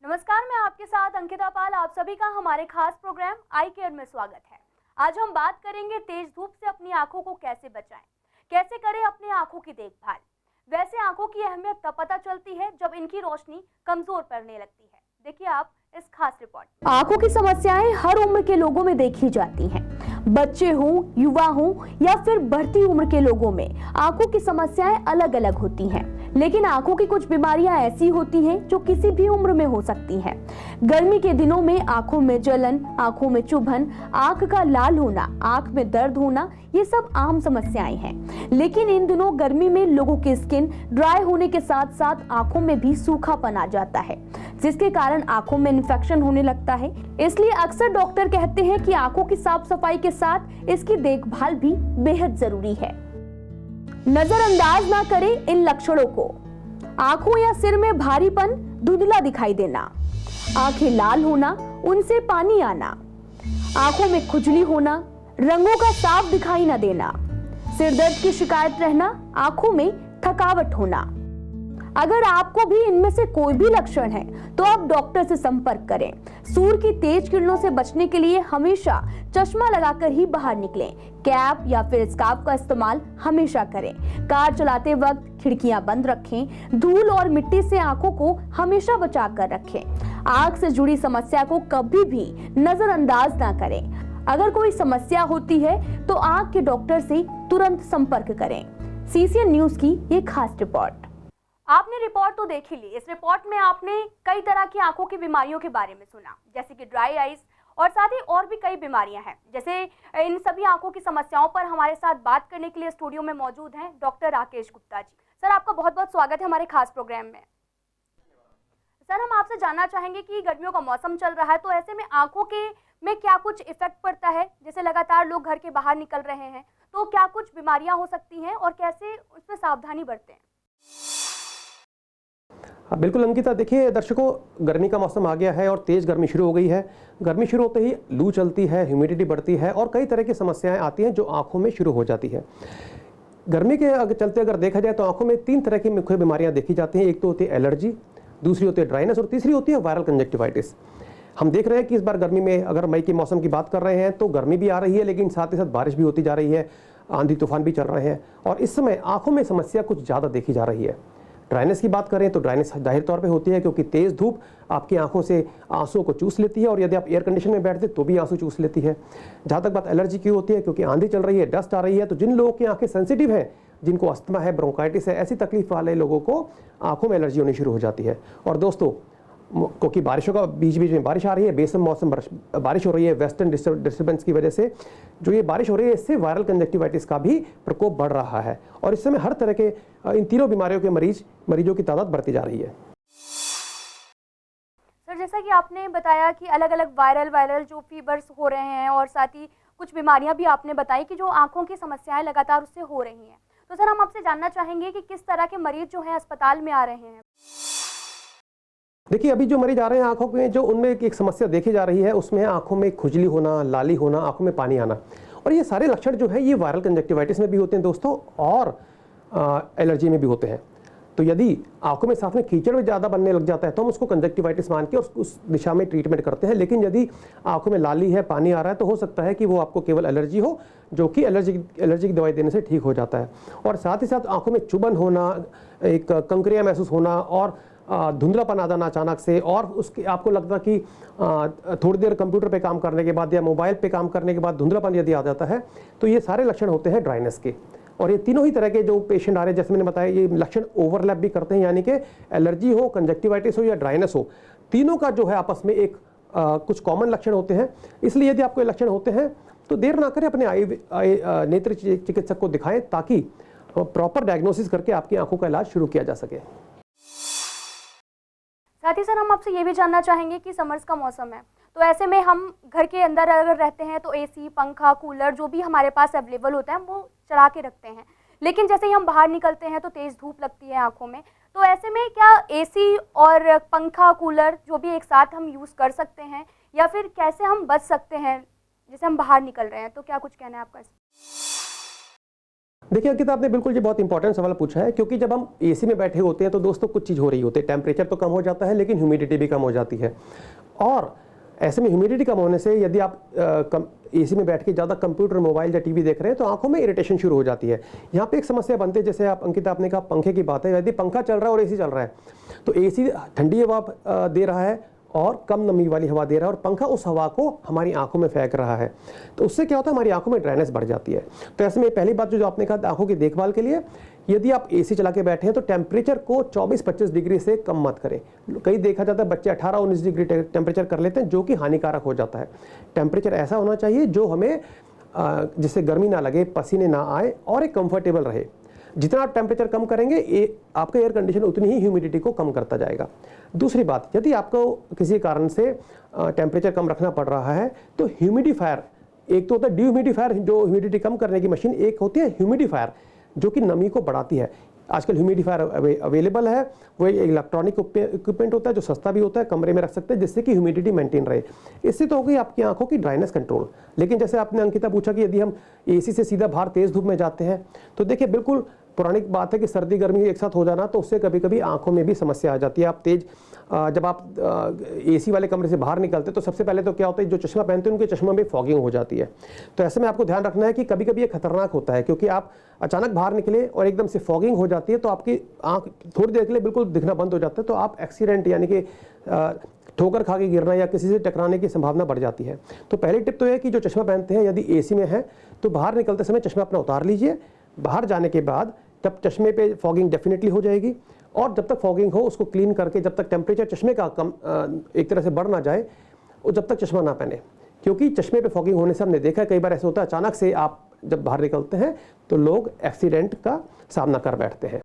नमस्कार, मैं आपके साथ अंकिता पाल। आप सभी का हमारे खास प्रोग्राम आई केयर में स्वागत है। आज हम बात करेंगे तेज धूप से अपनी आंखों को कैसे बचाएं, कैसे करें अपनी आंखों की देखभाल। वैसे आंखों की अहमियत तब पता चलती है जब इनकी रोशनी कमजोर पड़ने लगती है। देखिए आप इस खास रिपोर्ट। आंखों की समस्याएं हर उम्र के लोगों में देखी जाती हैं। बच्चे हों, युवा हों या फिर बढ़ती उम्र के लोगों में आंखों की समस्याएं अलग अलग होती हैं। लेकिन आंखों की कुछ बीमारियां ऐसी होती हैं जो किसी भी उम्र में हो सकती हैं। गर्मी के दिनों में आंखों में जलन, आंखों में चुभन, आंख का लाल होना, आंख में दर्द होना, ये सब आम समस्याएं हैं। लेकिन इन दिनों गर्मी में लोगों की स्किन ड्राई होने के साथ साथ आंखों में भी सूखापन आ जाता है, जिसके कारण आंखों में इन्फेक्शन होने लगता है। इसलिए अक्सर डॉक्टर कहते हैं कि आंखों की साफ सफाई के साथ इसकी देखभाल भी बेहद जरूरी है। नजरअंदाज ना करें इन लक्षणों को। आंखों या सिर में भारीपन, धुंधला दिखाई देना, आंखें लाल होना, उनसे पानी आना, आंखों में खुजली होना, रंगों का साफ दिखाई न देना, सिर दर्द की शिकायत रहना, आंखों में थकावट होना। अगर आपको भी इनमें से कोई भी लक्षण है तो आप डॉक्टर से संपर्क करें। सूर्य की तेज किरणों से बचने के लिए हमेशा चश्मा लगाकर ही बाहर निकलें। कैप या फिर स्कार्फ का इस्तेमाल हमेशा करें। कार चलाते वक्त खिड़कियां बंद रखें। धूल और मिट्टी से आंखों को हमेशा बचा कर रखें। आंख से जुड़ी समस्या को कभी भी नजरअंदाज ना करें। अगर कोई समस्या होती है तो आंख के डॉक्टर से तुरंत संपर्क करें। सीसीएन न्यूज की ये खास रिपोर्ट। आपने रिपोर्ट तो देख ही ली। इस रिपोर्ट में आपने कई तरह की आंखों की बीमारियों के बारे में सुना, जैसे कि ड्राई आइज और साथ ही और भी कई बीमारियां हैं। जैसे इन सभी आंखों की समस्याओं पर हमारे साथ बात करने के लिए स्टूडियो में मौजूद हैं डॉक्टर राकेश गुप्ता जी। सर, आपका बहुत बहुत स्वागत है हमारे खास प्रोग्राम में। सर, हम आपसे जानना चाहेंगे कि गर्मियों का मौसम चल रहा है, तो ऐसे में आंखों के में क्या कुछ इफेक्ट पड़ता है? जैसे लगातार लोग घर के बाहर निकल रहे हैं, तो क्या कुछ बीमारियां हो सकती हैं और कैसे उसमें सावधानी बरतें? हाँ बिल्कुल अंकिता, देखिए दर्शकों, गर्मी का मौसम आ गया है और तेज़ गर्मी शुरू हो गई है। गर्मी शुरू होते ही लू चलती है, ह्यूमिडिटी बढ़ती है और कई तरह की समस्याएं आती हैं जो आंखों में शुरू हो जाती है। गर्मी के चलते अगर देखा जाए तो आंखों में 3 तरह की मुख्य बीमारियां देखी जाती हैं। एक तो होती है एलर्जी, दूसरी होती है ड्राइनेस और तीसरी होती है वायरल कंजक्टिवाइटिस। हम देख रहे हैं कि इस बार गर्मी में, अगर मई के मौसम की बात कर रहे हैं तो गर्मी भी आ रही है, लेकिन साथ ही साथ बारिश भी होती जा रही है, आंधी तूफान भी चल रहे हैं और इस समय आंखों में समस्या कुछ ज़्यादा देखी जा रही है। ड्राइनेस की बात करें तो ड्राइनेस जाहिर तौर पे होती है क्योंकि तेज़ धूप आपकी आंखों से आंसुओं को चूस लेती है और यदि आप एयर कंडीशन में बैठते तो भी आंसू चूस लेती है। जहाँ तक बात एलर्जी की होती है, क्योंकि आंधी चल रही है, डस्ट आ रही है, तो जिन लोगों की आंखें सेंसिटिव हैं, जिनको अस्थमा है, ब्रोंकाइटिस है, ऐसी तकलीफ वाले लोगों को आंखों में एलर्जी होनी शुरू हो जाती है। और दोस्तों, क्योंकि बारिशों का बीच बीच में बारिश आ रही है, बेसम मौसम बारिश हो रही है, वेस्टर्न डिस्टर्बेंस की वजह से जो ये बारिश हो रही है, इससे वायरल कंजक्टिवाइटिस का भी प्रकोप बढ़ रहा है और इस समय हर तरह के इन तीनों बीमारियों के मरीजों की तादाद बढ़ती जा रही है। सर, जैसा कि आपने बताया कि अलग अलग वायरल जो फीवर्स हो रहे हैं और साथ ही कुछ बीमारियां भी आपने बताई कि जो आंखों की समस्याएं लगातार उससे हो रही हैं, तो सर हम आपसे जानना चाहेंगे कि किस तरह के मरीज जो हैं अस्पताल में आ रहे हैं। देखिए, अभी जो मरीज आ रहे हैं आंखों में, जो उनमें एक समस्या देखी जा रही है उसमें आंखों में खुजली होना, लाली होना, आंखों में पानी आना, और ये सारे लक्षण जो है ये वायरल कंजक्टिवाइटिस में भी होते हैं दोस्तों और एलर्जी में भी होते हैं। तो यदि आंखों में साथ में कीचड़ में ज़्यादा बनने लग जाता है तो हम उसको कंजक्टिवाइटिस मान के उस दिशा में ट्रीटमेंट करते हैं। लेकिन यदि आंखों में लाली है, पानी आ रहा है, तो हो सकता है कि वो आपको केवल एलर्जी हो, जो कि एलर्जी की दवाई देने से ठीक हो जाता है। और साथ ही साथ आंखों में चुभन होना, एक कंकरियाँ महसूस होना और धुंधलापन आ जाना अचानक से, और उसके आपको लगता कि थोड़ी देर कंप्यूटर पे काम करने के बाद या मोबाइल पे काम करने के बाद धुंधलापन यदि आ जाता है, तो ये सारे लक्षण होते हैं ड्राइनेस के। और ये तीनों ही तरह के जो पेशेंट आ रहे हैं, जैसे मैंने बताया, ये लक्षण ओवरलैप भी करते हैं, यानी कि एलर्जी हो, कंजक्टिवाइटिस हो या ड्राइनेस हो, तीनों का जो है आपस में एक कुछ कॉमन लक्षण होते हैं। इसलिए यदि आपको ये लक्षण होते हैं तो देर ना करें, अपने नेत्र चिकित्सक को दिखाएं ताकि प्रॉपर डायग्नोसिस करके आपकी आंखों का इलाज शुरू किया जा सके। साथ ही सर हम आपसे ये भी जानना चाहेंगे कि समर्स का मौसम है, तो ऐसे में हम घर के अंदर अगर रहते हैं तो एसी, पंखा, कूलर जो भी हमारे पास अवेलेबल होता है वो चला के रखते हैं। लेकिन जैसे ही हम बाहर निकलते हैं तो तेज़ धूप लगती है आंखों में, तो ऐसे में क्या एसी और पंखा, कूलर जो भी एक साथ हम यूज़ कर सकते हैं या फिर कैसे हम बच सकते हैं जैसे हम बाहर निकल रहे हैं? तो क्या कुछ कहना है आपका? देखिए अंकिता, आपने बिल्कुल ये बहुत इंपॉर्टेंट सवाल पूछा है, क्योंकि जब हम एसी में बैठे होते हैं तो दोस्तों कुछ चीज़ हो रही होती है, टेम्परेचर तो कम हो जाता है लेकिन ह्यूमिडिटी भी कम हो जाती है। और ऐसे में ह्यूमिडिटी कम होने से यदि आप एसी में बैठ के ज़्यादा कंप्यूटर, मोबाइल या टीवी देख रहे हैं तो आंखों में इरिटेशन शुरू हो जाती है। यहाँ पे एक समस्या बनती है, जैसे आप अंकिता आपने कहा पंखे की बात है, यदि पंखा चल रहा है और एसी चल रहा है तो एसी ठंडी हवा दे रहा है और कम नमी वाली हवा दे रहा है और पंखा उस हवा को हमारी आंखों में फेंक रहा है, तो उससे क्या होता है, हमारी आंखों में ड्राइनेस बढ़ जाती है। तो ऐसे में पहली बात जो आपने कहा आंखों की देखभाल के लिए, यदि आप एसी चला के बैठे हैं तो टेम्परेचर को 24-25 डिग्री से कम मत करें। कहीं देखा जाता है बच्चे 18-19 डिग्री टेम्परेचर कर लेते हैं, जो कि हानिकारक हो जाता है। टेम्परेचर ऐसा होना चाहिए जो हमें जिससे गर्मी ना लगे, पसीने ना आए और एक कंफर्टेबल रहे। जितना आप टेम्परेचर कम करेंगे आपका एयर कंडीशन उतनी ही ह्यूमिडिटी को कम करता जाएगा। दूसरी बात, यदि आपको किसी कारण से टेम्परेचर कम रखना पड़ रहा है तो ह्यूमिडिफायर, एक तो होता है डिह्यूमिडिफायर जो ह्यूमिडिटी कम करने की मशीन, एक होती है ह्यूमिडिफायर जो कि नमी को बढ़ाती है। आजकल ह्यूमिडिफायर अवेलेबल है, वो एक इलेक्ट्रॉनिक इक्विपमेंट होता है जो सस्ता भी होता है, कमरे में रख सकते हैं जिससे कि ह्यूमिडिटी मेंटेन रहे। इससे तो हो गई आपकी आंखों की ड्राइनेस कंट्रोल। लेकिन जैसे आपने अंकिता पूछा कि यदि हम एसी से सीधा बाहर तेज धूप में जाते हैं तो देखिए बिल्कुल पुरानी बात है कि सर्दी गर्मी एक साथ हो जाना, तो उससे कभी कभी आंखों में भी समस्या आ जाती है। आप तेज जब आप एसी वाले कमरे से बाहर निकलते हैं तो सबसे पहले तो क्या होता है, जो चश्मा पहनते हैं उनके चश्मा में फॉगिंग हो जाती है। तो ऐसे में आपको ध्यान रखना है कि कभी कभी ये खतरनाक होता है, क्योंकि आप अचानक बाहर निकले और एकदम से फॉगिंग हो जाती है तो आपकी आंख थोड़ी देर के लिए बिल्कुल दिखना बंद हो जाता है, तो आप एक्सीडेंट यानी कि ठोकर खा के गिरना या किसी से टकराने की संभावना बढ़ जाती है। तो पहली टिप तो है कि जो चश्मा पहनते हैं यदि एसी में है तो बाहर निकलते समय चश्मा अपना उतार लीजिए। बाहर जाने के बाद तब चश्मे पे फॉगिंग डेफिनेटली हो जाएगी, और जब तक फॉगिंग हो उसको क्लीन करके, जब तक टेम्परेचर चश्मे का कम एक तरह से बढ़ ना जाए, और जब तक चश्मा ना पहने, क्योंकि चश्मे पे फॉगिंग होने से हमने देखा है कई बार ऐसा होता है अचानक से आप जब बाहर निकलते हैं तो लोग एक्सीडेंट का सामना कर बैठते हैं।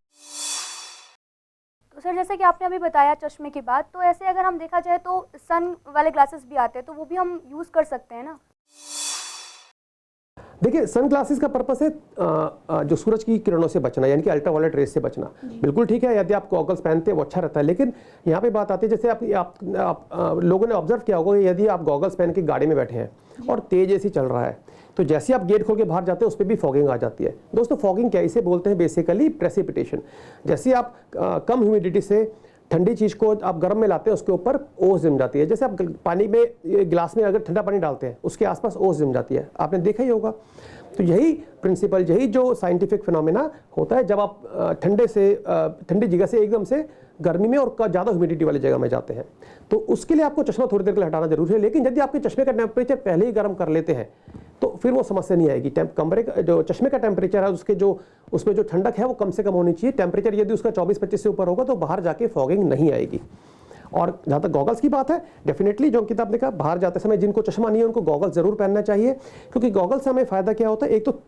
तो सर जैसे कि आपने अभी बताया चश्मे की बात, तो ऐसे अगर हम देखा जाए तो सन वाले ग्लासेस भी आते हैं, तो वो भी हम यूज़ कर सकते हैं ना? देखिए सन ग्लासेस का पर्पस है जो सूरज की किरणों से बचना, यानी कि अल्ट्रावायलेट रेस से बचना। बिल्कुल ठीक है, यदि आप गॉगल्स पहनते हैं वो अच्छा रहता है, लेकिन यहाँ पे बात आती है जैसे आप लोगों ने ऑब्जर्व किया होगा, यदि आप गॉगल्स पहन के गाड़ी में बैठे हैं और तेज एसी चल रहा है तो जैसे आप गेट खोल के बाहर जाते हैं उस पर भी फॉगिंग आ जाती है। दोस्तों फॉगिंग क्या, इसे बोलते हैं बेसिकली प्रेसिपिटेशन। जैसे आप कम ह्यूमिडिटी से ठंडी चीज़ को आप गर्म में लाते हैं उसके ऊपर ओस जम जाती है। जैसे आप पानी में, गिलास में अगर ठंडा पानी डालते हैं उसके आसपास ओस जम जाती है, आपने देखा ही होगा। तो यही प्रिंसिपल, यही जो साइंटिफिक फिनोमेना होता है जब आप ठंडी जगह से एकदम से गर्मी में और ज़्यादा ह्यूमिडिटी वाली जगह में जाते हैं, तो उसके लिए आपको चश्मा थोड़ी देर के लिए हटाना जरूरी है। लेकिन यदि आपके चश्मे का टेम्परेचर पहले ही गर्म कर लेते हैं तो फिर वो समस्या नहीं आएगी। कमरे का जो चश्मे का टेम्परेचर है उसमें जो ठंडक है वो कम से कम होनी चाहिए। टेम्परेचर यदि उसका 24-25 से ऊपर होगा तो बाहर जाके फॉगिंग नहीं आएगी। और जहाँ तक गॉगल्स की बात है, डेफिनेटली जो किताब ने कहा, बाहर जाते समय जिनको चश्मा नहीं है उनको गॉगल्स जरूर पहनना चाहिए, क्योंकि गॉगल्स से हमें फ़ायदा क्या होता है, एक तो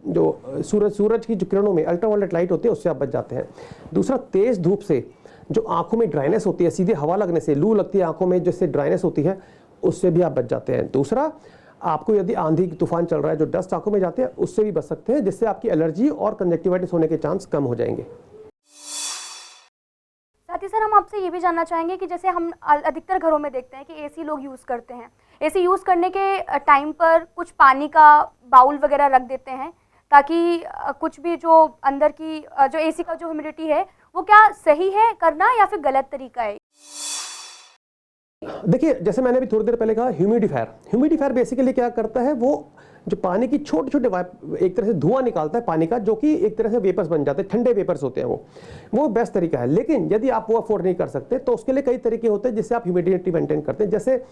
जो सूरज की जो किरणों में अल्ट्रावायलेट लाइट होती है उससे आप बच जाते हैं। दूसरा, तेज़ धूप से जो आंखों में ड्राइनेस होती है, सीधे हवा लगने से लू लगती है आंखों में, जिससे ड्राइनेस होती है, उससे भी आप बच जाते हैं। दूसरा, आपको यदि आंधी तूफान चल रहा है, जो डस्ट आंखों में जाते हैं, उससे भी बच सकते हैं, जिससे आपकी एलर्जी और कंजक्टिवाइटिस होने के चांस कम हो जाएंगे। साथ ही सर हम आपसे ये भी जानना चाहेंगे कि जैसे हम अधिकतर घरों में देखते हैं कि एसी लोग यूज़ करते हैं, एसी यूज़ करने के टाइम पर कुछ पानी का बाउल वगैरह रख देते हैं ताकि कुछ भी जो अंदर की जो एसी का जो ह्यूमिडिटी है वो क्या सही है करना या फिर गलत तरीका है? देखिए जैसे मैंने भी थोड़ी देर पहले कहा, ह्यूमिडिफायर बेसिकली क्या करता है, वो जो पानी की छोटे छोटे एक तरह से धुआं निकालता है पानी का, जो कि एक तरह से वेपर्स बन जाते हैं, ठंडे वेपर्स होते हैं वो बेस्ट तरीका है। लेकिन यदि आप वो अफोर्ड नहीं कर सकते तो उसके लिए कई तरीके होते हैं जिससे आप ह्यूमिडिटी मेंटेन करते हैं। जैसे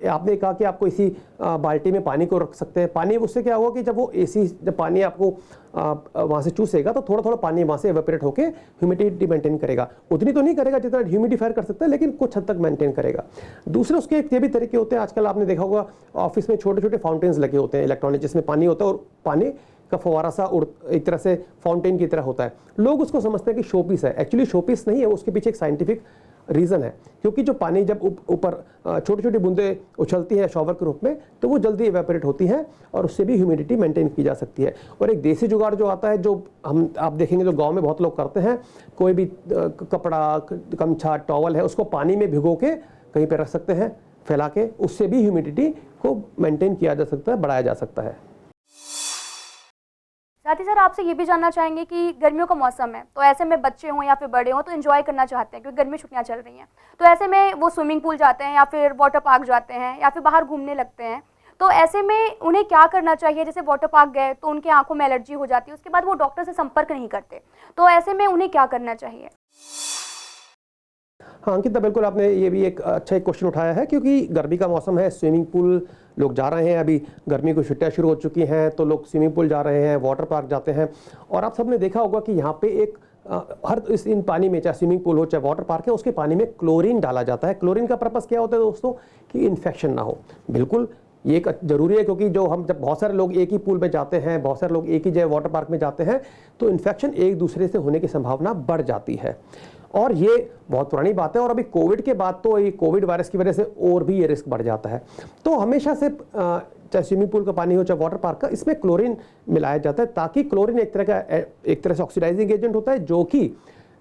आपने कहा कि आपको इसी बाल्टी में पानी को रख सकते हैं। पानी उससे क्या होगा कि जब पानी आपको वहाँ से चूसेगा तो थोड़ा थोड़ा पानी वहाँ से एवेपोरेट होकर ह्यूमिडिटी मेंटेन करेगा। उतनी तो नहीं करेगा जितना ह्यूमिडिफायर कर सकता है, लेकिन कुछ हद तक मेंटेन करेगा। दूसरे उसके ये भी तरीके होते हैं, आजकल आपने देखा होगा ऑफिस में छोटे छोटे फाउंटेन्स लगे होते हैं इलेक्ट्रॉनिक, जिसमें पानी होता है और पानी का फवारा सा एक तरह से फाउंटेन की तरह होता है। लोग उसको समझते हैं कि शोपीस है, एक्चुअली शोपीस नहीं है, उसके पीछे एक साइंटिफिक रीज़न है। क्योंकि जो पानी जब ऊपर छोटी छोटी बूंदें उछलती हैं शॉवर के रूप में तो वो जल्दी इवेपोरेट होती हैं और उससे भी ह्यूमिडिटी मेंटेन की जा सकती है। और एक देसी जुगाड़ जो आता है, जो आप देखेंगे जो गांव में बहुत लोग करते हैं, कोई भी कपड़ा, गमछा, टॉवल है, उसको पानी में भिगो के कहीं पर रख सकते हैं फैला के, उससे भी ह्यूमिडिटी को मेंटेन किया जा सकता है, बढ़ाया जा सकता है। साथ ही सर आपसे ये भी जानना चाहेंगे कि गर्मियों का मौसम है, तो ऐसे में बच्चे हों या फिर बड़े हों तो एंजॉय करना चाहते हैं क्योंकि गर्मी छुट्टियां चल रही हैं, तो ऐसे में वो स्विमिंग पूल जाते हैं या फिर वाटर पार्क जाते हैं या फिर बाहर घूमने लगते हैं, तो ऐसे में उन्हें क्या करना चाहिए? जैसे वाटर पार्क गए तो उनकी आंखों में एलर्जी हो जाती है, उसके बाद वो डॉक्टर से संपर्क नहीं करते, तो ऐसे में उन्हें क्या करना चाहिए? हाँ अंकिता, बिल्कुल आपने ये भी एक अच्छा एक क्वेश्चन उठाया है, क्योंकि गर्मी का मौसम है, स्विमिंग पूल लोग जा रहे हैं, अभी गर्मी की छुट्टियां शुरू हो चुकी हैं तो लोग स्विमिंग पूल जा रहे हैं, वाटर पार्क जाते हैं। और आप सबने देखा होगा कि यहाँ पे एक हर इन पानी में, चाहे स्विमिंग पूल हो चाहे वाटर पार्क है, उसके पानी में क्लोरीन डाला जाता है। क्लोरीन का पर्पस क्या होता है दोस्तों? कि इन्फेक्शन ना हो। बिल्कुल ये एक जरूरी है, क्योंकि जो हम जब बहुत सारे लोग एक ही पूल में जाते हैं, बहुत सारे लोग एक ही जगह वाटर पार्क में जाते हैं, तो इन्फेक्शन एक दूसरे से होने की संभावना बढ़ जाती है। और ये बहुत पुरानी बात है, और अभी कोविड के बाद तो ये कोविड वायरस की वजह से और भी ये रिस्क बढ़ जाता है। तो हमेशा से चाहे स्विमिंग पूल का पानी हो चाहे वाटर पार्क का, इसमें क्लोरीन मिलाया जाता है, ताकि क्लोरीन एक तरह से ऑक्सीडाइजिंग एजेंट होता है जो कि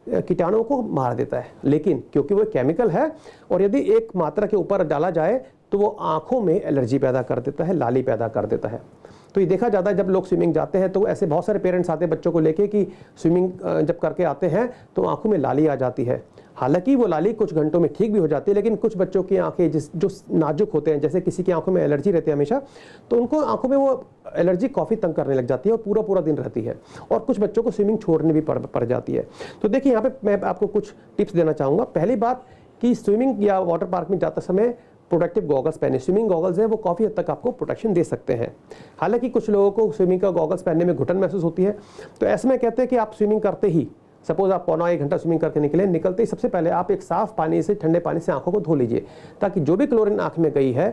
कीटाणुओं को मार देता है। लेकिन क्योंकि वो केमिकल है और यदि एक मात्रा के ऊपर डाला जाए तो वो आंखों में एलर्जी पैदा कर देता है, लाली पैदा कर देता है। तो ये देखा जाता है जब लोग स्विमिंग जाते हैं तो ऐसे बहुत सारे पेरेंट्स आते हैं बच्चों को लेके कि स्विमिंग जब करके आते हैं तो आंखों में लाली आ जाती है। हालांकि वो लाली कुछ घंटों में ठीक भी हो जाती है, लेकिन कुछ बच्चों की आंखें जो नाजुक होते हैं, जैसे किसी की आंखों में एलर्जी रहती है हमेशा, तो उनको आंखों में वो एलर्जी काफ़ी तंग करने लग जाती है और पूरा पूरा दिन रहती है, और कुछ बच्चों को स्विमिंग छोड़नी भी पड़ जाती है। तो देखिए यहाँ पे मैं आपको कुछ टिप्स देना चाहूँगा। पहली बात कि स्विमिंग या वाटर पार्क में जाते समय प्रोटेक्टिव गॉगल्स पहने। स्विमिंग गॉगल्स है वो काफ़ी हद तक आपको प्रोटेक्शन दे सकते हैं। हालांकि कुछ लोगों को स्विमिंग का गॉगल्स पहनने में घुटन महसूस होती है, तो ऐसे में कहते हैं कि आप स्विमिंग करते ही, सपोज आप पौना 1 घंटा स्विमिंग करके निकले, निकलते ही सबसे पहले आप एक साफ पानी से, ठंडे पानी से आंखों को धो लीजिए, ताकि जो भी क्लोरीन आंख में गई है,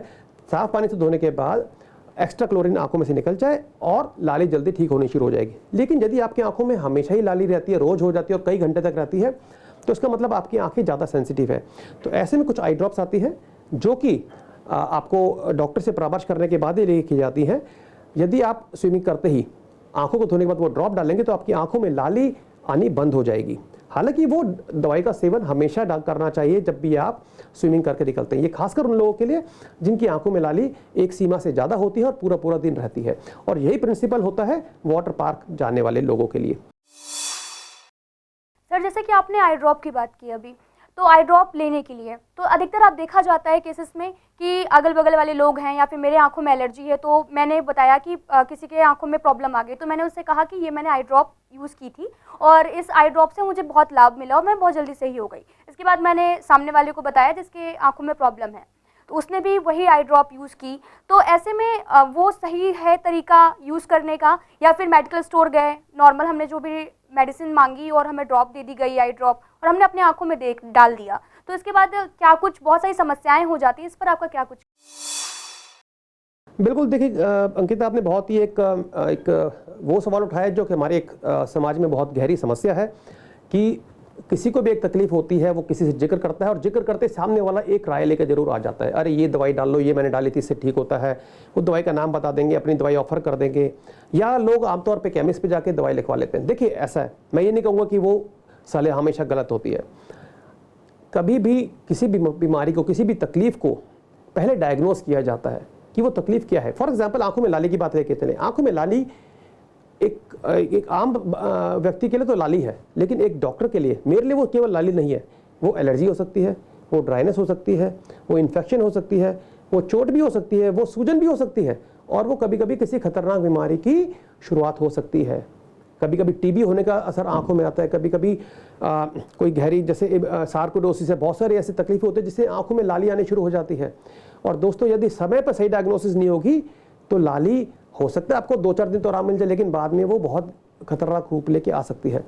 साफ पानी से धोने के बाद एक्स्ट्रा क्लोरीन आंखों में से निकल जाए और लाली जल्दी ठीक होनी शुरू हो जाएगी। लेकिन यदि आपकी आंखों में हमेशा ही लाली रहती है, रोज हो जाती है और कई घंटे तक रहती है, तो इसका मतलब आपकी आंखें ज़्यादा सेंसिटिव है। तो ऐसे में कुछ आई ड्रॉप्स आती है जो कि आपको डॉक्टर से परामर्श करने के बाद ही लिखी जाती है। यदि आप स्विमिंग करते ही आंखों को धोने के बाद वो ड्रॉप डालेंगे तो आपकी आंखों में लाली आनी बंद हो जाएगी। हालांकि वो दवाई का सेवन हमेशा करना चाहिए जब भी आप स्विमिंग करके निकलते हैं। ये खासकर उन लोगों के लिए जिनकी आंखों में लाली एक सीमा से ज़्यादा होती है और पूरा पूरा दिन रहती है, और यही प्रिंसिपल होता है वाटर पार्क जाने वाले लोगों के लिए। सर जैसे कि आपने आई ड्रॉप की बात की अभी, तो आई ड्रॉप लेने के लिए तो अधिकतर आप देखा जाता है केसेस में कि अगल बगल वाले लोग हैं या फिर मेरे आंखों में एलर्जी है, तो मैंने बताया कि किसी के आंखों में प्रॉब्लम आ गई, तो मैंने उससे कहा कि ये मैंने आई ड्रॉप यूज़ की थी और इस आई ड्रॉप से मुझे बहुत लाभ मिला और मैं बहुत जल्दी सही हो गई। इसके बाद मैंने सामने वाले को बताया जिसके आंखों में प्रॉब्लम है, तो उसने भी वही आई ड्रॉप यूज़ की। तो ऐसे में वो सही है तरीका यूज़ करने का, या फिर मेडिकल स्टोर गए, नॉर्मल हमने जो भी मेडिसिन मांगी और हमें ड्रॉप दे दी गई आई ड्रॉप, और हमने अपनी आंखों में डाल दिया, तो इसके बाद क्या कुछ बहुत सारी समस्याएं हो जाती हैं, इस पर आपका क्या कुछ? बिल्कुल, देखिए अंकिता, आपने बहुत ही एक वो सवाल उठाया जो कि हमारे एक समाज में बहुत गहरी समस्या है कि किसी को भी एक तकलीफ होती है, वो किसी से जिक्र करता है और जिक्र करते सामने वाला एक राय लेकर जरूर आ जाता है, अरे ये दवाई डाल लो, ये मैंने डाली थी, इससे ठीक होता है। वो दवाई का नाम बता देंगे, अपनी दवाई ऑफर कर देंगे, या लोग आमतौर पे केमिस्ट पे जाके दवाई लिखवा लेते हैं। देखिए ऐसा है, मैं ये नहीं कहूँगा कि वो सलाह हमेशा गलत होती है। कभी भी किसी भी बीमारी को, किसी भी तकलीफ को पहले डायग्नोस किया जाता है कि वो तकलीफ क्या है। फॉर एग्जाम्पल आंखों में लाली की बात लेके चले, आंखों में लाली एक आम व्यक्ति के लिए तो लाली है, लेकिन एक डॉक्टर के लिए, मेरे लिए वो केवल लाली नहीं है, वो एलर्जी हो सकती है, वो ड्राइनेस हो सकती है, वो इन्फेक्शन हो सकती है, वो चोट भी हो सकती है, वो सूजन भी हो सकती है, और वो कभी कभी किसी खतरनाक बीमारी की शुरुआत हो सकती है। कभी कभी टीबी होने का असर आंखों में आता है, कभी कभी कोई गहरी जैसे सार्कोइडोसिस है, बहुत सारी ऐसी तकलीफें होती है जिससे आंखों में लाली आनी शुरू हो जाती है। और दोस्तों, यदि समय पर सही डायग्नोसिस नहीं होगी तो लाली हो सकता है आपको 2-4 दिन तो आराम मिल जाए, लेकिन बाद में वो बहुत खतरनाक रूप लेके आ सकती है।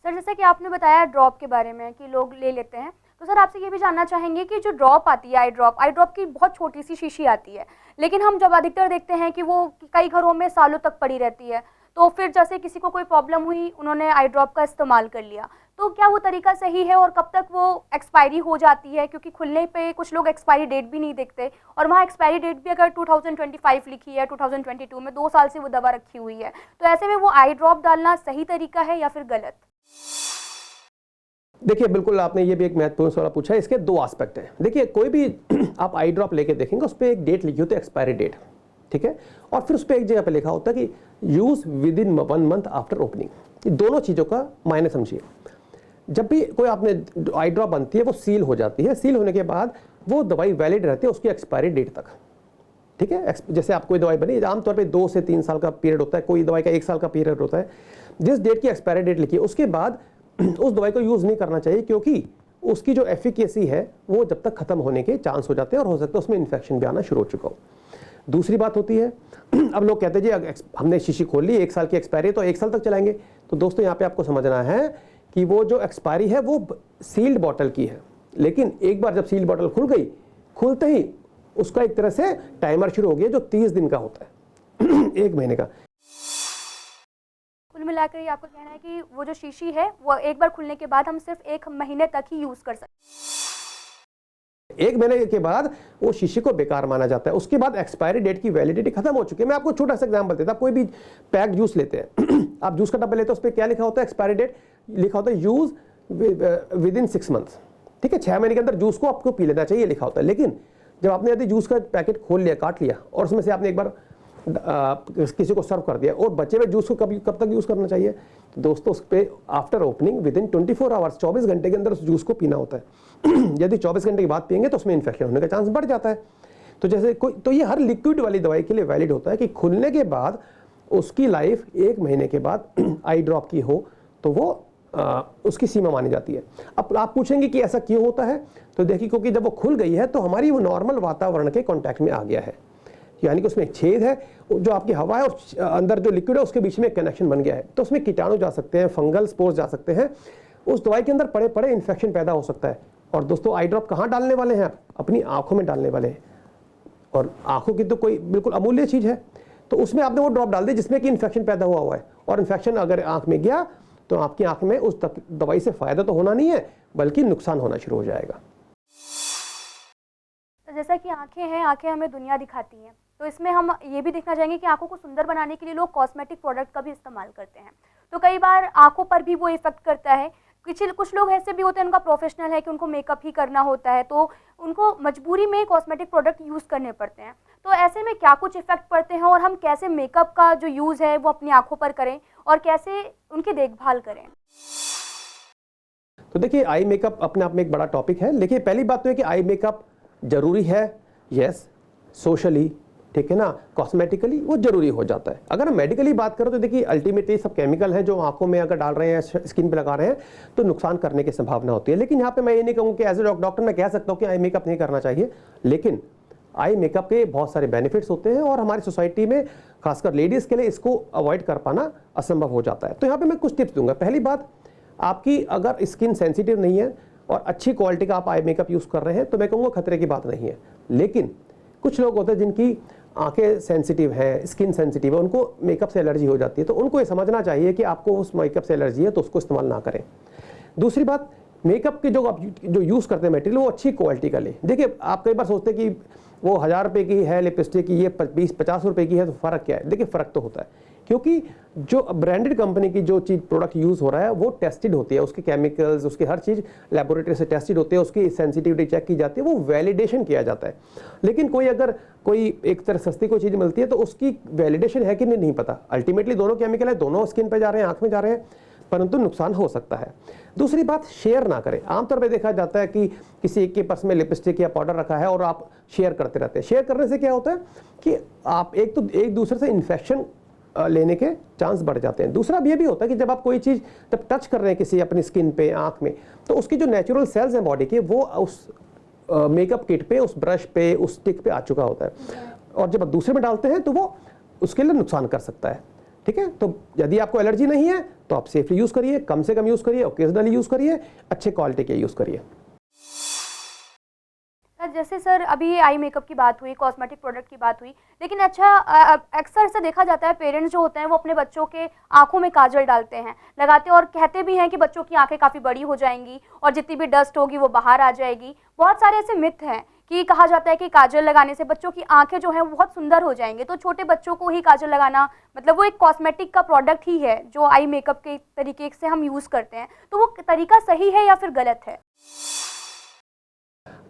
सर जैसा कि आपने बताया ड्रॉप के बारे में कि लोग ले लेते हैं, तो सर आपसे ये भी जानना चाहेंगे कि जो ड्रॉप आती है आई ड्रॉप की बहुत छोटी सी शीशी आती है, लेकिन हम जब अधिकतर देखते हैं कि वो कई घरों में सालों तक पड़ी रहती है, तो फिर जैसे किसी को कोई प्रॉब्लम हुई, उन्होंने आई ड्रॉप का इस्तेमाल कर लिया, तो क्या वो तरीका सही है और कब तक वो एक्सपायरी हो जाती है? क्योंकि खुलने पे कुछ लोग एक्सपायरी डेट भी नहीं देखते, और वहाँ एक्सपायरी डेट भी अगर 2025 लिखी है, 2022 में 2 साल से वो दवा रखी हुई है, तो ऐसे में वो आई ड्रॉप डालना सही तरीका है या फिर गलत? देखिए बिल्कुल, आपने ये भी एक महत्वपूर्ण सवाल पूछा है। इसके 2 एस्पेक्ट हैं। देखिए कोई भी आप आई ड्रॉप लेके देखेंगे, उस पर एक डेट लिखी होती है, एक्सपायरी डेट। ठीक है। और फिर उस पर एक जगह पे लिखा होता है कि use with in 1 month after opening. ये दोनों चीज़ों का मायने समझिए। जब भी कोई आपने आई ड्रॉप बनती है वो सील हो जाती है, सील होने के बाद वो दवाई वैलिड रहती है उसकी एक्सपायरी डेट तक, ठीक है। जैसे आप कोई दवाई बनी, आमतौर पे 2 से 3 साल का पीरियड होता है, कोई दवाई का 1 साल का पीरियड होता है। जिस डेट की एक्सपायरी डेट लिखी है उसके बाद उस दवाई को यूज़ नहीं करना चाहिए, क्योंकि उसकी जो एफिकेसी है वो जब तक खत्म होने के चांस हो जाते हैं और हो सकता है उसमें इन्फेक्शन भी आना शुरू हो चुका हो। दूसरी बात होती है, अब लोग कहते हैं जी हमने शीशी खोल ली, 1 साल की एक्सपायरी तो 1 साल तक चलाएंगे। तो दोस्तों यहाँ पे आपको समझना है कि वो जो एक्सपायरी है वो सील्ड बॉटल की है, लेकिन एक बार जब सील्ड बॉटल खुल गई, खुलते ही उसका एक तरह से टाइमर शुरू हो गया जो 30 दिन का होता है 1 महीने का। कुल मिलाकर ये आपका कहना है कि वो जो शीशी है वो एक बार खुलने के बाद हम सिर्फ 1 महीने तक ही यूज कर सकते हैं। 1 महीने के बाद वो शीशी को बेकार माना जाता है। उसके बाद एक्सपायरी डेट की वैलिडिटी खत्म हो चुकी है। मैं आपको छोटा सा एग्जांपल देता हूं। कोई भी पैक जूस लेते हैं आप जूस का डब्बा लेते हो, उस पर क्या लिखा होता है? एक्सपायरी डेट लिखा होता है यूज विद इन 6 मंथ्स, ठीक है। 6 महीने के अंदर जूस को आपको पी लेना चाहिए लिखा होता है। लेकिन जब आपने यदि जूस का पैकेट खोल लिया, काट लिया और उसमें से आपने एक बार किसी को सर्व कर दिया और बचे हुए जूस को कब तक यूज करना चाहिए? तो दोस्तों उस पर after opening with in 24 hours, 24 घंटे के अंदर उस जूस को पीना होता है। यदि 24 घंटे के बाद पियेंगे तो उसमें इन्फेक्शन होने का चांस बढ़ जाता है। तो जैसे तो ये हर लिक्विड वाली दवाई के लिए वैलिड होता है कि खुलने के बाद उसकी लाइफ 1 महीने के बाद आई ड्रॉप की हो तो वो उसकी सीमा मानी जाती है। अब आप पूछेंगे कि ऐसा क्यों होता है? तो देखिए, क्योंकि जब वो खुल गई है तो हमारी वो नॉर्मल वातावरण के कांटेक्ट में आ गया है, यानी कि उसमें एक छेद है, जो आपकी हवा है और अंदर जो लिक्विड है उसके बीच में एक कनेक्शन बन गया है। तो उसमें कीटाणु जा सकते हैं, फंगल स्पोर्स जा सकते हैं, उस दवाई के अंदर पड़े पड़े इन्फेक्शन पैदा हो सकता है। और दोस्तों आई ड्रॉप कहाँ डालने वाले हैं? अपनी आंखों में डालने वाले हैं। और आंखों की तो कोई बिल्कुल अमूल्य चीज़ है, तो उसमें आपने वो ड्रॉप डाल दी जिसमें कि इन्फेक्शन पैदा हुआ है। और इन्फेक्शन अगर आंख में गया तो आपकी आंख में उस दवाई से फायदा तो होना नहीं है, बल्कि नुकसान होना शुरू हो जाएगा। तो जैसा कि आंखें हैं, आंखें हमें दुनिया दिखाती हैं, तो इसमें हम ये भी देखना चाहेंगे कि आंखों को सुंदर बनाने के लिए लोग कॉस्मेटिक प्रोडक्ट का भी इस्तेमाल करते हैं। तो कई बार आंखों पर भी वो इफेक्ट करता है। कुछ लोग ऐसे भी होते हैं, उनका प्रोफेशनल है कि उनको मेकअप ही करना होता है, तो उनको मजबूरी में कॉस्मेटिक प्रोडक्ट यूज़ करने पड़ते हैं। तो ऐसे में क्या कुछ इफेक्ट पड़ते हैं और हम कैसे मेकअप का जो यूज़ है वो अपनी आंखों पर करें और कैसे उनकी देखभाल करें? तो देखिए, आई मेकअप अपने आप में एक बड़ा टॉपिक है। लेकिन पहली बात तो है कि आई मेकअप जरूरी है, यस, सोशली, ठीक है ना, कॉस्मेटिकली वो जरूरी हो जाता है। अगर हम मेडिकली बात करें तो देखिए अल्टीमेटली सब केमिकल हैं जो आंखों में अगर डाल रहे हैं, स्किन पे लगा रहे हैं, तो नुकसान करने की संभावना होती है। लेकिन यहाँ पे मैं ये नहीं कहूँ कि एज ए डॉक्टर मैं कह सकता हूँ कि आई मेकअप नहीं करना चाहिए, लेकिन आई मेकअप के बहुत सारे बेनिफिट्स होते हैं और हमारी सोसाइटी में खासकर लेडीज़ के लिए इसको अवॉइड कर पाना असंभव हो जाता है। तो यहाँ पे मैं कुछ टिप्स दूंगा। पहली बात, आपकी अगर स्किन सेंसिटिव नहीं है और अच्छी क्वालिटी का आप आई मेकअप यूज़ कर रहे हैं तो मैं कहूँगा खतरे की बात नहीं है। लेकिन कुछ लोग होते हैं जिनकी आंखें सेंसिटिव हैं, स्किन सेंसिटिव है, उनको मेकअप से एलर्जी हो जाती है, तो उनको ये समझना चाहिए कि आपको उस मेकअप से एलर्जी है तो उसको इस्तेमाल ना करें। दूसरी बात, मेकअप के जो यूज़ करते हैं मटेरियल वो अच्छी क्वालिटी का लें। देखिए, आप कई बार सोचते हैं कि वो 1000 रुपये की है लिपस्टिक, ये 20-50 रुपये की है, तो फ़र्क क्या है? देखिए, फ़र्क तो होता है, क्योंकि जो ब्रांडेड कंपनी की जो चीज़ प्रोडक्ट यूज़ हो रहा है वो टेस्टेड होती है, उसके केमिकल्स, उसकी हर चीज़ लेबोरेटरी से टेस्टेड होती है, उसकी सेंसिटिविटी चेक की जाती है, वो वैलिडेशन किया जाता है। लेकिन अगर कोई एक तरह सस्ती कोई चीज़ मिलती है तो उसकी वैलिडेशन है कि नहीं पता। अल्टीमेटली दोनों केमिकल है, दोनों स्किन पर जा रहे हैं, आँख में जा रहे हैं, परंतु नुकसान हो सकता है। दूसरी बात, शेयर ना करें। आमतौर पे देखा जाता है कि किसी एक के पर्स में लिपस्टिक या पाउडर रखा है और आप शेयर करते रहते हैं। शेयर करने से क्या होता है कि आप एक दूसरे से इन्फेक्शन लेने के चांस बढ़ जाते हैं। दूसरा ये भी होता है कि जब आप कोई चीज़ जब टच कर रहे हैं किसी अपनी स्किन पे, आँख में, तो उसकी जो नेचुरल सेल्स हैं बॉडी के, वो उस मेकअप किट पे, उस ब्रश पे, उस स्टिक पे आ चुका होता है, और जब आप दूसरे में डालते हैं तो वो उसके लिए नुकसान कर सकता है। ठीक है, तो यदि आपको एलर्जी नहीं है तो आप सेफली यूज़ करिए, कम से कम यूज़ करिए, ओकेजनली यूज़ करिए, अच्छे क्वालिटी के यूज़ करिए। जैसे सर अभी आई मेकअप की बात हुई, कॉस्मेटिक प्रोडक्ट की बात हुई, लेकिन अच्छा अक्सर ऐसा देखा जाता है पेरेंट्स जो होते हैं वो अपने बच्चों के आंखों में काजल डालते हैं, लगाते हैं और कहते भी हैं कि बच्चों की आंखें काफ़ी बड़ी हो जाएंगी और जितनी भी डस्ट होगी वो बाहर आ जाएगी। बहुत सारे ऐसे मिथ हैं कि कहा जाता है कि काजल लगाने से बच्चों की आंखें जो हैं वो बहुत सुंदर हो जाएंगे। तो छोटे बच्चों को ही काजल लगाना मतलब वो एक कॉस्मेटिक का प्रोडक्ट ही है जो आई मेकअप के तरीके से हम यूज़ करते हैं, तो वो तरीका सही है या फिर गलत है?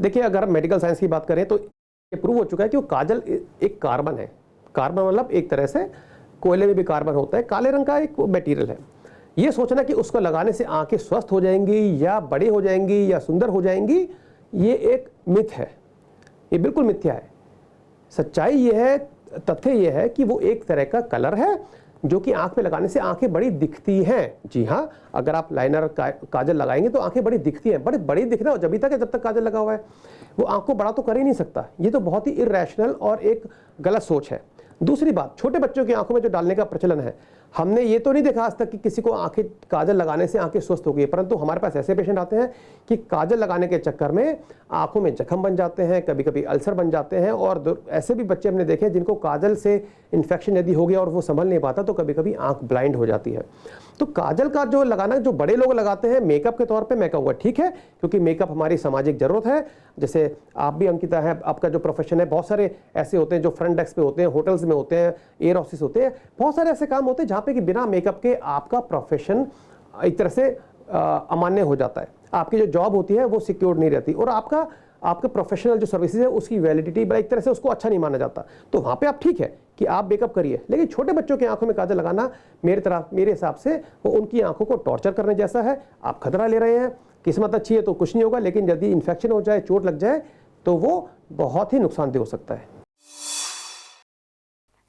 देखिए, अगर हम मेडिकल साइंस की बात करें तो ये प्रूव हो चुका है कि वो काजल एक कार्बन है। कार्बन मतलब एक तरह से कोयले में भी कार्बन होता है, काले रंग का एक मटेरियल है। ये सोचना कि उसको लगाने से आंखें स्वस्थ हो जाएंगी या बड़ी हो जाएंगी या सुंदर हो जाएंगी, ये एक मिथ है, ये बिल्कुल मिथ्या है। सच्चाई ये है, तथ्य ये है कि वो एक तरह का कलर है जो कि आंख पे लगाने से आंखें बड़ी दिखती हैं। जी हाँ, अगर आप लाइनर काजल लगाएंगे तो आंखें बड़ी दिखती हैं, बड़ी बड़ी दिखना जब तक है जब तक काजल लगा हुआ है। वो आंख को बड़ा तो कर ही नहीं सकता। ये तो बहुत ही इरैशनल और एक गलत सोच है। दूसरी बात, छोटे बच्चों की आंखों में जो डालने का प्रचलन है, हमने ये तो नहीं देखा आज तक कि किसी को आंखें काजल लगाने से आंखें स्वस्थ हो गई, परंतु हमारे पास ऐसे पेशेंट आते हैं कि काजल लगाने के चक्कर में आंखों में जख्म बन जाते हैं, कभी कभी अल्सर बन जाते हैं। और ऐसे भी बच्चे हमने देखे जिनको काजल से इन्फेक्शन यदि हो गया और वो संभल नहीं पाता तो कभी कभी आंख ब्लाइंड हो जाती है। तो काजल का जो लगाना, जो बड़े लोग लगाते हैं मेकअप के तौर पे, मैं कहूँगा ठीक है, क्योंकि मेकअप हमारी सामाजिक जरूरत है। जैसे आप भी अंकिता है, आपका जो प्रोफेशन है, बहुत सारे ऐसे होते हैं जो फ्रंट डेस्क पे होते हैं, होटल्स में होते हैं, एयर ऑफिस होते हैं, बहुत सारे ऐसे काम होते हैं जहाँ पे कि बिना मेकअप के आपका प्रोफेशन एक तरह से अमान्य हो जाता है। आपकी जो जॉब होती है वो सिक्योर नहीं रहती और आपका प्रोफेशनल जो सर्विसेज है उसकी वैलिडिटी एक तरह से उसको अच्छा नहीं माना जाता। तो वहाँ पे आप ठीक है कि आप मेकअप करिए, लेकिन छोटे बच्चों की आंखों में काजल लगाना मेरे हिसाब से वो उनकी आंखों को टॉर्चर करने जैसा है। आप खतरा ले रहे हैं। किस्मत अच्छी है तो कुछ नहीं होगा, लेकिन यदि इन्फेक्शन हो जाए, चोट लग जाए तो वो बहुत ही नुकसानदेह हो सकता है।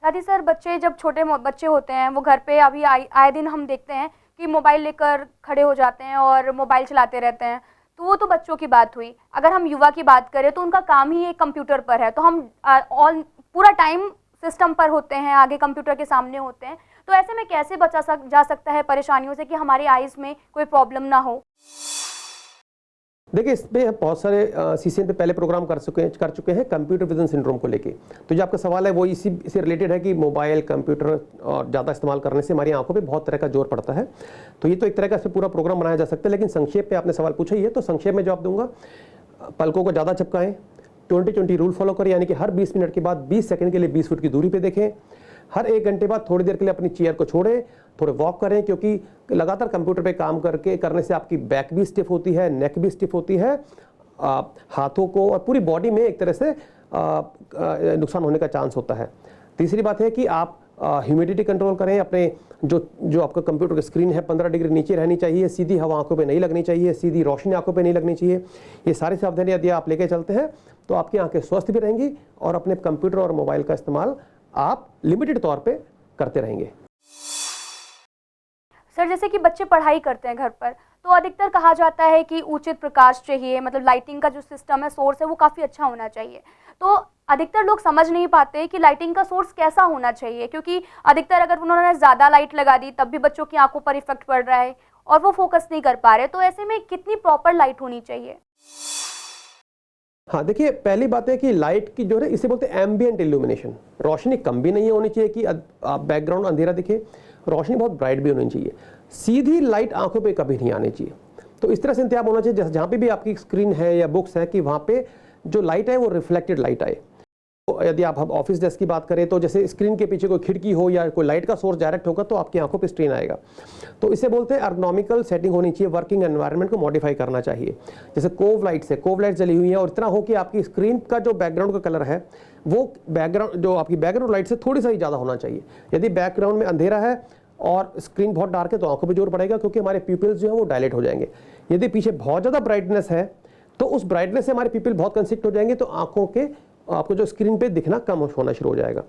साथ ही सर, बच्चे जब छोटे बच्चे होते हैं वो घर पे अभी आए दिन हम देखते हैं कि मोबाइल लेकर खड़े हो जाते हैं और मोबाइल चलाते रहते हैं। तो वो तो बच्चों की बात हुई। अगर हम युवा की बात करें तो उनका काम ही एक कंप्यूटर पर है, तो हम पूरा टाइम सिस्टम पर होते हैं, आगे कंप्यूटर के सामने होते हैं। तो ऐसे में कैसे बचा जा सकता है परेशानियों से कि हमारे आईज में कोई प्रॉब्लम ना हो? देखिए, इसमें बहुत सारे सीसीएन पे पहले प्रोग्राम कर चुके हैं कंप्यूटर विजन सिंड्रोम को लेके। तो जो आपका सवाल है वो इसी से रिलेटेड है कि मोबाइल कंप्यूटर और ज़्यादा इस्तेमाल करने से हमारी आंखों पे बहुत तरह का जोर पड़ता है। तो ये तो एक तरह का इस पर पूरा प्रोग्राम बनाया जा सकता है, लेकिन संक्षेप पे आपने सवाल पूछा ही है तो संक्षेप में जवाब दूंगा। पलकों को ज़्यादा झपकाएं, 20-20 रूल फॉलो करें, यानी कि हर 20 मिनट के बाद 20 सेकंड के लिए 20 फुट की दूरी पे देखें। हर 1 घंटे बाद थोड़ी देर के लिए अपनी चेयर को छोड़ें, थोड़े वॉक करें, क्योंकि लगातार कंप्यूटर पे काम करने से आपकी बैक भी स्टिफ होती है, नेक भी स्टिफ होती है, हाथों को और पूरी बॉडी में एक तरह से नुकसान होने का चांस होता है। तीसरी बात है कि आप ह्यूमिडिटी कंट्रोल करें। अपने जो आपका कंप्यूटर की स्क्रीन है 15 डिग्री नीचे रहनी चाहिए, सीधी हवा आंखों पे नहीं लगनी चाहिए, सीधी रोशनी आंखों पे नहीं लगनी चाहिए। ये सारी सावधानी यदि आप लेके चलते हैं तो आपकी आंखें स्वस्थ भी रहेंगी और अपने कंप्यूटर और मोबाइल का इस्तेमाल आप लिमिटेड तौर पे करते रहेंगे। सर, जैसे कि बच्चे पढ़ाई करते हैं घर पर, तो अधिकतर कहा जाता है कि उचित प्रकाश चाहिए, मतलब लाइटिंग का जो सिस्टम है, सोर्स है, वो काफ़ी अच्छा होना चाहिए। तो अधिकतर लोग समझ नहीं पाते कि लाइटिंग का सोर्स कैसा होना चाहिए, क्योंकि अधिकतर अगर उन्होंने ज़्यादा लाइट लगा दी तब भी बच्चों की आंखों पर इफेक्ट पड़ रहा है और वो फोकस नहीं कर पा रहे। तो ऐसे में कितनी प्रॉपर लाइट होनी चाहिए? हाँ, देखिए, पहली बात है कि लाइट की जो है इसे बोलते हैं एम्बिएंट इल्यूमिनेशन। रोशनी कम भी नहीं होनी चाहिए कि आप बैकग्राउंड अंधेरा दिखे, रोशनी बहुत ब्राइट भी होनी चाहिए। सीधी लाइट आंखों पे कभी नहीं आनी चाहिए। तो इस तरह से इंतजाम होना चाहिए जैसे जहाँ पे भी आपकी स्क्रीन है या बुक्स है कि वहाँ पे जो लाइट है वो रिफ्लेक्टेड लाइट आए। तो यदि आप ऑफिस डेस्क की बात करें तो जैसे स्क्रीन के पीछे कोई खिड़की हो या कोई लाइट का सोर्स डायरेक्ट होगा तो आपकी आंखों पे स्ट्रेन आएगा। तो इसे बोलते हैं एर्गोनॉमिकल सेटिंग होनी चाहिए, वर्किंग एनवायरनमेंट को मॉडिफाई करना चाहिए। जैसे कोव लाइट जली हुई है और इतना हो कि आपकी स्क्रीन का जो बैकग्राउंड का कलर है वो बैकग्राउंड जो आपकी बैकग्राउंड लाइट से थोड़ी सा ही ज़्यादा होना चाहिए। यदि बैकग्राउंड में अंधेरा है और स्क्रीन बहुत डार्क है तो आंखों पे जोर पड़ेगा, क्योंकि हमारे प्यूपिल्स जो है वो डायलेट हो जाएंगे। यदि पीछे बहुत ज़्यादा ब्राइटनेस है तो उस ब्राइटनेस से हमारे प्यूपिल बहुत कंस्ट्रिक्ट हो जाएंगे, तो आंखों के आपको जो स्क्रीन पे दिखना कम होना शुरू हो जाएगा।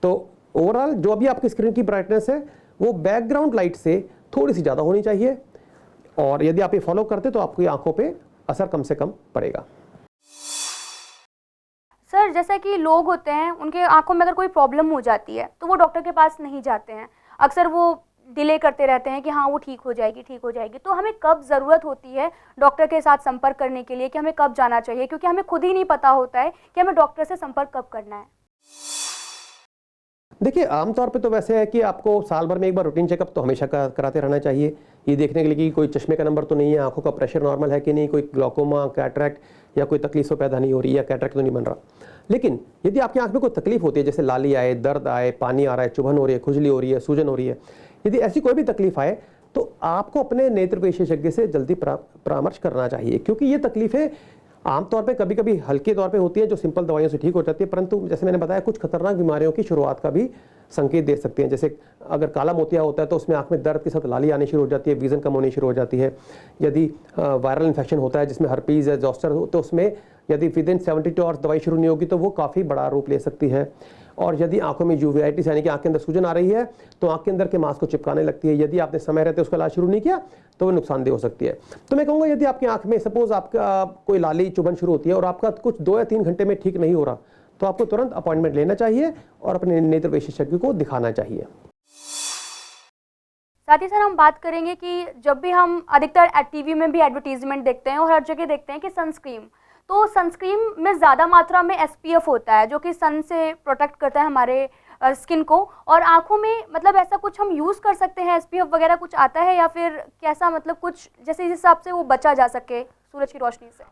तो ओवरऑल जो अभी आपकी स्क्रीन की ब्राइटनेस है वो बैकग्राउंड लाइट से थोड़ी सी ज़्यादा होनी चाहिए, और यदि आप ये फॉलो करते तो आपकी आंखों पे असर कम से कम पड़ेगा। सर, जैसा कि लोग होते हैं उनके आंखों में अगर कोई प्रॉब्लम हो जाती है तो वो डॉक्टर के पास नहीं जाते हैं, अक्सर वो डिले करते रहते हैं कि हाँ वो ठीक हो जाएगी, ठीक हो जाएगी। तो हमें कब ज़रूरत होती है डॉक्टर के साथ संपर्क करने के लिए, कि हमें कब जाना चाहिए, क्योंकि हमें खुद ही नहीं पता होता है कि हमें डॉक्टर से संपर्क कब करना है? देखिए, आमतौर पे तो वैसे है कि आपको साल भर में एक बार रूटीन चेकअप तो हमेशा कराते रहना चाहिए, ये देखने के लिए कि कोई चश्मे का नंबर तो नहीं है, आंखों का प्रेशर नॉर्मल है कि नहीं, कोई ग्लूकोमा, कैटरैक्ट या कोई तकलीफ तो पैदा नहीं हो रही या कैटरैक्ट तो नहीं बन रहा। लेकिन यदि आपकी आंख में कोई तकलीफ होती है, जैसे लाली आए, दर्द आए, पानी आ रहा है, चुभन हो रही है, खुजली हो रही है, सूजन हो रही है, यदि ऐसी कोई भी तकलीफ आए तो आपको अपने नेत्र विशेषज्ञ से जल्दी परामर्श करना चाहिए, क्योंकि ये तकलीफें आमतौर पे कभी कभी हल्के तौर पे होती है जो सिंपल दवाइयों से ठीक हो जाती है, परंतु जैसे मैंने बताया कुछ खतरनाक बीमारियों की शुरुआत का भी संकेत दे सकती हैं। जैसे अगर काला मोतिया होता है तो उसमें आंख में दर्द के साथ लाली आनी शुरू हो जाती है, विजन कम होनी शुरू हो जाती है। यदि वायरल इन्फेक्शन होता है जिसमें हर्पीज है, जोस्टर हो, तो उसमें यदि विद इन 72 आवर्स दवाई शुरू नहीं होगी तो वो काफ़ी बड़ा रूप ले सकती है। और यदि आंखों में यूवेटिस यानी कि आंख के अंदर सूजन आ रही है तो आंख के अंदर के मांस को चिपकाने लगती है। यदि आपने समय रहते उसका इलाज शुरू नहीं किया तो वो नुकसानदेह हो सकती है। तो मैं कहूँगा यदि आपकी आंख में सपोज आपका कोई लाली चुभन शुरू होती है और आपका कुछ 2 या 3 घंटे में ठीक नहीं हो रहा तो आपको तुरंत अपॉइंटमेंट लेना चाहिए और अपने नेत्र विशेषज्ञ को दिखाना चाहिए। साथ ही सर हम बात करेंगे कि जब भी हम अधिकतर टीवी में भी एडवर्टीजमेंट देखते हैं और हर जगह देखते हैं कि सनस्क्रीन, तो सनस्क्रीन में ज़्यादा मात्रा में SPF होता है जो कि सन से प्रोटेक्ट करता है हमारे स्किन को, और आंखों में मतलब ऐसा कुछ हम यूज़ कर सकते हैं, SPF वगैरह कुछ आता है या फिर कैसा, मतलब कुछ जैसे इस हिसाब से वो बचा जा सके सूरज की रोशनी से?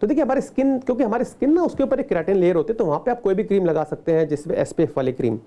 तो देखिए हमारी स्किन, क्योंकि हमारी स्किन ना उसके ऊपर एक केराटिन लेयर होती है तो वहाँ पे आप कोई भी क्रीम लगा सकते हैं जिसमें SPF वाली क्रीम,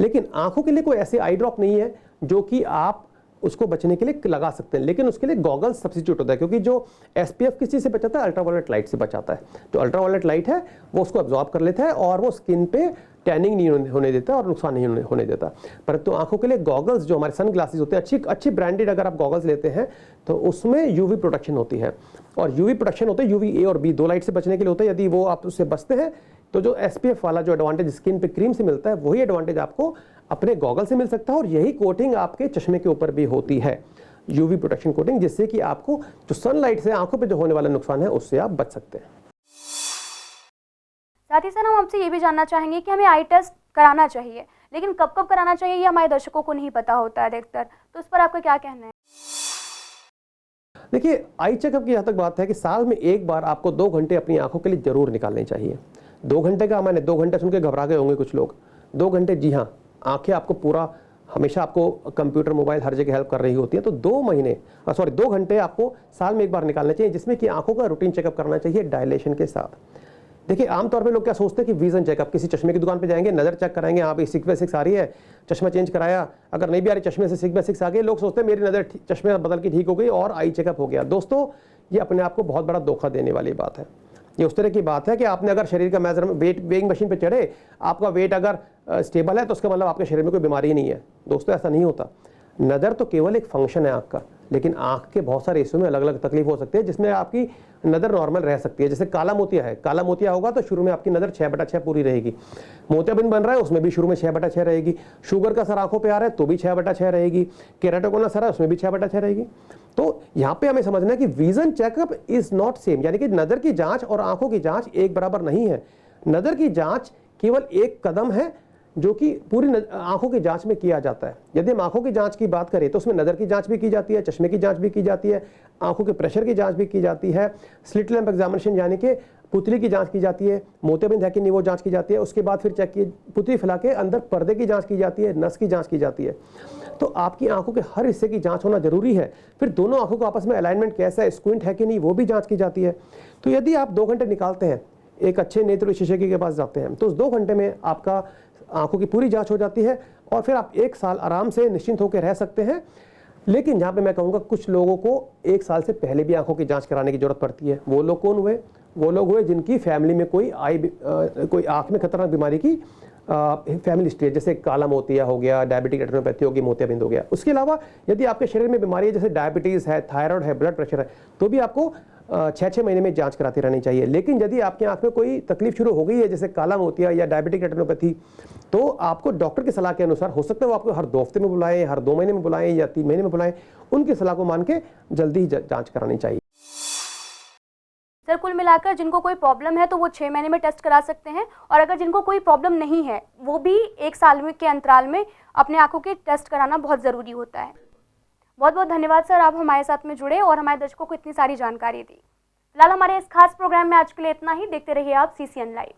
लेकिन आंखों के लिए कोई ऐसी आई ड्रॉप नहीं है जो कि आप उसको बचने के लिए लगा सकते हैं। लेकिन उसके लिए गॉगल्स सब्स्टिट्यूट होता है, क्योंकि जो SPF किस चीज़ से बचाता है, अल्ट्रावायलेट लाइट से बचाता है। जो अल्ट्रावायलेट लाइट है वो उसको अब्जॉर्ब कर लेता है और वो स्किन पे टैनिंग नहीं होने देता और नुकसान नहीं होने देता। परंतु आंखों के लिए गॉगल्स जो हमारे सन ग्लासेस होते हैं, अच्छी ब्रांडेड अगर आप गॉगल्स लेते हैं तो उसमें UV प्रोटेक्शन होती है, और UV प्रोटेक्शन होता है UVA और B 2 लाइट से बचने के लिए होता है। यदि वो आप उससे बचते हैं तो जो SPF वाला जो एडवांटेज स्किन पे क्रीम से मिलता है वही एडवांटेज आपको अपने गॉगल से मिल सकता है, और यही कोटिंग आपके चश्मे के ऊपर भी होती है, UV प्रोटेक्शन कोटिंग, जिससे कि आपको जो सनलाइट से आंखों पे जो होने वाला नुकसान है उससे आप बच सकते हैं। साथ ही सर हम आपसे ये भी जानना चाहेंगे कि हमें आई टेस्ट कराना चाहिए, लेकिन कब कब कराना चाहिए ये हमारे दर्शकों को नहीं पता होता है अधिकतर, तो इस पर आपका क्या कहना है? देखिए आई चेकअप की जहाँ तक बात है कि साल में एक बार आपको 2 घंटे अपनी आंखों के लिए जरूर निकालने चाहिए। 2 घंटे का, मैंने 2 घंटे सुन के घबरा गए होंगे कुछ लोग। 2 घंटे, जी हाँ, आंखें आपको पूरा हमेशा आपको कंप्यूटर मोबाइल हर जगह हेल्प कर रही होती है, तो 2 घंटे आपको साल में एक बार निकालना चाहिए, जिसमें कि आंखों का रूटीन चेकअप करना चाहिए डायलेशन के साथ। देखिए आमतौर पे लोग क्या सोचते हैं कि विजन चेकअप, किसी चश्मे की दुकान पे जाएंगे, नज़र चेक कराएंगे, हाँ भाई 6/6 आ रही है, चश्मा चेंज कराया, अगर नहीं भी आ रही चश्मे से 6/6 आ गई, लोग सोचते हैं मेरी नज़र चश्मे बदल के ठीक हो गई और आई चेकअप हो गया। दोस्तों ये अपने आप को बहुत बड़ा धोखा देने वाली बात है। ये उस तरह की बात है कि आपने अगर शरीर का मेजरमेंट वेइंग मशीन पे चढ़े, आपका वेट अगर स्टेबल है तो उसका मतलब आपके शरीर में कोई बीमारी ही नहीं है। दोस्तों ऐसा नहीं होता। नज़र तो केवल एक फंक्शन है आँख का, लेकिन आँख के बहुत सारे हिस्सों में अलग अलग तकलीफ हो सकती है जिसमें आपकी नज़र नॉर्मल रह सकती है। जैसे काला मोतिया है, काला मोतिया होगा तो शुरू में आपकी नज़र 6/6 पूरी रहेगी। मोतियाबिंद बन रहा है उसमें भी शुरू में 6/6 रहेगी। शुगर का असर आंखों पे आ रहा है तो भी 6/6 रहेगी। केराटोकोनस असर है उसमें भी 6/6 रहेगी। तो यहाँ पे हमें समझना है कि vision checkup is not same, यानी कि नज़र की जाँच और आंखों की जाँच एक बराबर नहीं है। नज़र की जाँच केवल एक कदम है जो कि पूरी आंखों की जांच में किया जाता है। यदि हम आंखों की जांच की बात करें तो उसमें नज़र की जांच भी की जाती है, चश्मे की जांच भी की जाती है, आंखों के प्रेशर की जांच भी की जाती है, स्लिट लैंप एग्जामिनेशन यानी कि पुतली की जांच की जाती है, मोतियाबिंद है कि नहीं वो जांच की जाती है। उसके बाद फिर चेक की पुतली फैला के अंदर पर्दे की जांच की जाती है, नस की जांच की जाती है। तो आपकी आंखों के हर हिस्से की जांच होना जरूरी है। फिर दोनों आंखों का आपस में अलाइनमेंट कैसा है, स्क्विंट है कि नहीं, वो भी जांच की जाती है। तो यदि आप 2 घंटे निकालते हैं, एक अच्छे नेत्र विशेषज्ञ के पास जाते हैं, तो उस 2 घंटे में आपका आंखों की पूरी जांच हो जाती है और फिर आप 1 साल आराम से निश्चिंत होकर रह सकते हैं। लेकिन जहाँ पे मैं कहूँगा कुछ लोगों को 1 साल से पहले भी आंखों की जांच कराने की जरूरत पड़ती है। वो लोग कौन हुए? वो लोग हुए जिनकी फैमिली में कोई आंख में खतरनाक बीमारी की फैमिली हिस्ट्री है, जैसे काला मोतिया हो गया, डायबिटिक रेटिनोपैथी होगी, मोतियाबिंद हो गया। उसके अलावा यदि आपके शरीर में बीमारी है जैसे डायबिटीज़ है, थायराइड है, ब्लड प्रेशर है, तो भी आपको 6-6 महीने में जांच कराती रहनी चाहिए। लेकिन यदि आपकी आंख में कोई तकलीफ शुरू हो गई है जैसे काला मोतिया या डायबिटिक रेटिनोपैथी, तो आपको डॉक्टर की सलाह के अनुसार, हो सकता है वो आपको हर 2 हफ्ते में बुलाएं, हर 2 महीने में बुलाएं या 3 महीने में बुलाएं, उनकी सलाह को मान के जल्दी ही जांच करानी चाहिए। सर कुल मिलाकर जिनको कोई प्रॉब्लम है तो वो 6 महीने में टेस्ट करा सकते हैं, और अगर जिनको कोई प्रॉब्लम नहीं है वो भी 1 साल के अंतराल में अपने आंखों के टेस्ट कराना बहुत ज़रूरी होता है। बहुत बहुत धन्यवाद सर, आप हमारे साथ में जुड़े और हमारे दर्शकों को इतनी सारी जानकारी दी। फिलहाल हमारे इस खास प्रोग्राम में आज के लिए इतना ही। देखते रहिए आप CCN लाइव।